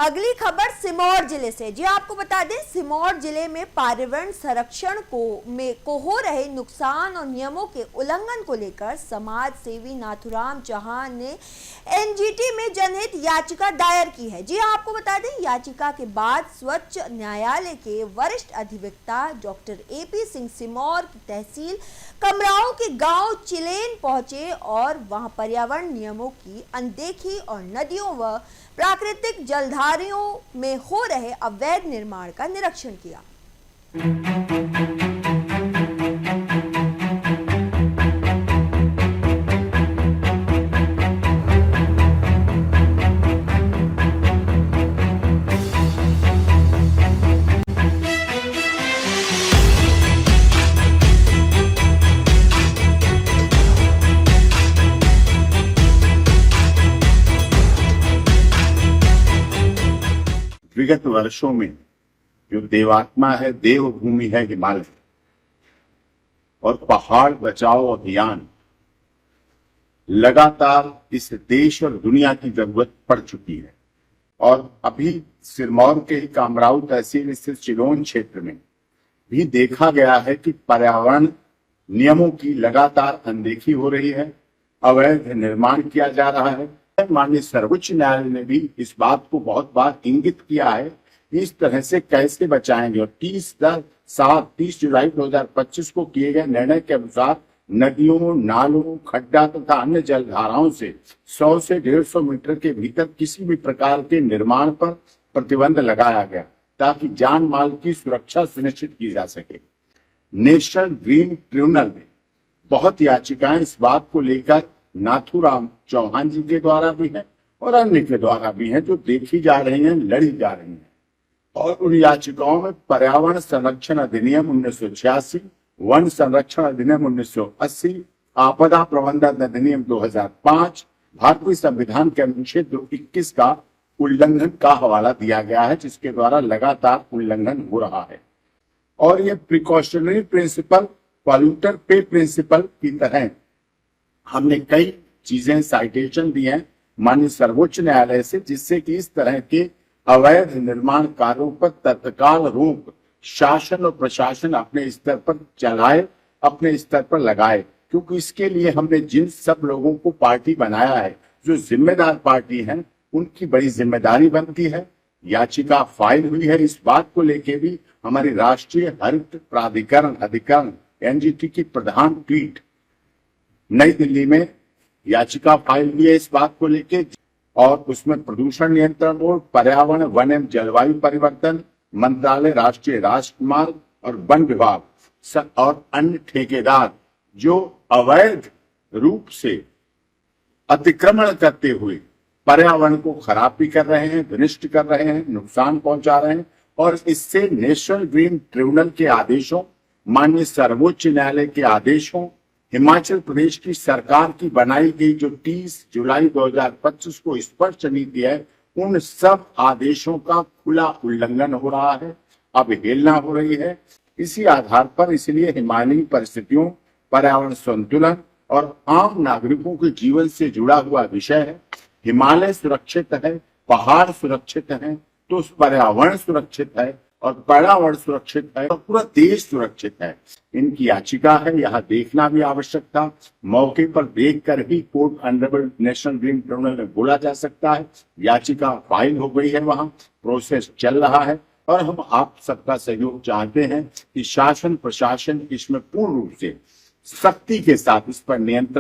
अगली खबर सिमौर जिले से। जी आपको बता दें, सिमौर जिले में पर्यावरण संरक्षण को हो रहे नुकसान और नियमों के उल्लंघन को लेकर समाज सेवी नाथूराम चौहान ने एनजीटी में जनहित याचिका दायर की है। जी आपको बता दें, याचिका के बाद सर्वोच्च न्यायालय के वरिष्ठ अधिवक्ता डॉक्टर एपी सिंह सिमौर की तहसील कमराओं के गांव चिलेन पहुंचे और वहां पर्यावरण नियमों की अनदेखी और नदियों व प्राकृतिक जलधारियों में हो रहे अवैध निर्माण का निरीक्षण किया। विगत वर्षों में जो देवात्मा है, देवभूमि है हिमालय, और पहाड़ बचाओ अभियान लगातार इस देश और दुनिया की जरूरत पड़ चुकी है। और अभी सिरमौर के ही कामराऊ तहसील स्थित चिलोन क्षेत्र में भी देखा गया है कि पर्यावरण नियमों की लगातार अनदेखी हो रही है, अवैध निर्माण किया जा रहा है। माननीय सर्वोच्च न्यायालय ने भी इस बात को बहुत बार इंगित किया है, इस तरह से कैसे बचाएंगे। और 30 जुलाई 2025 को किए गए निर्णय के अनुसार नदियों, नालों, खड्डा तथा अन्य जलधाराओं से 100 से 150 मीटर के भीतर किसी भी प्रकार के निर्माण पर प्रतिबंध लगाया गया ताकि जान माल की सुरक्षा सुनिश्चित की जा सके। नेशनल ग्रीन ट्रिब्यूनल में बहुत याचिकाएं इस बात को लेकर नाथूराम चौहान जी के द्वारा भी है और अन्य के द्वारा भी है, जो देखी जा रही हैं, लड़ी जा रही हैं। और उन याचिकाओं में पर्यावरण संरक्षण अधिनियम 1986, वन संरक्षण अधिनियम 1980, आपदा प्रबंधन अधिनियम 2005, भारतीय संविधान के अनुच्छेद 221 का उल्लंघन का हवाला दिया गया है, जिसके द्वारा लगातार उल्लंघन हो रहा है। और ये प्रिकॉशनरी प्रिंसिपल, पॉल्यूटर पे प्रिंसिपल की तरह हमने कई चीजें साइटेशन दी हैं माननीय सर्वोच्च न्यायालय से, जिससे कि इस तरह के अवैध निर्माण कार्यों पर तत्काल रोक शासन और प्रशासन अपने स्तर पर चलाए, अपने स्तर पर लगाए। क्योंकि इसके लिए हमने जिन सब लोगों को पार्टी बनाया है, जो जिम्मेदार पार्टी हैं, उनकी बड़ी जिम्मेदारी बनती है। याचिका फाइल हुई है, इस बात को लेके भी हमारी राष्ट्रीय हरित प्राधिकरण अधिकरण एनजीटी की प्रधान पीठ नई दिल्ली में याचिका फाइल हुई है इस बात को लेके। और उसमें प्रदूषण नियंत्रण बोर्ड, पर्यावरण, वन एवं जलवायु परिवर्तन मंत्रालय, राष्ट्रीय राजमार्ग और वन विभाग और अन्य ठेकेदार जो अवैध रूप से अतिक्रमण करते हुए पर्यावरण को खराब भी कर रहे हैं, विनिष्ट कर रहे हैं, नुकसान पहुंचा रहे हैं। और इससे नेशनल ग्रीन ट्रिब्यूनल के आदेशों, माननीय सर्वोच्च न्यायालय के आदेशों, हिमाचल प्रदेश की सरकार की बनाई गई जो 30 जुलाई 2025 को स्पष्ट नीति है, उन सब आदेशों का खुला उल्लंघन हो रहा है, अवहेलना हो रही है। इसी आधार पर इसलिए हिमालयी परिस्थितियों, पर्यावरण संतुलन और आम नागरिकों के जीवन से जुड़ा हुआ विषय है। हिमालय सुरक्षित है, पहाड़ सुरक्षित है, तो पर्यावरण सुरक्षित है, और पर्यावरण सुरक्षित है और पूरा देश सुरक्षित है। इनकी याचिका है, यहाँ देखना भी आवश्यक था। मौके पर देखकर ही court honourable national green tribunal में बोला जा सकता है। याचिका फाइल हो गई है, वहां प्रोसेस चल रहा है और हम आप सबका सहयोग चाहते हैं कि शासन प्रशासन इसमें पूर्ण रूप से सख्ती के साथ इस पर नियंत्रण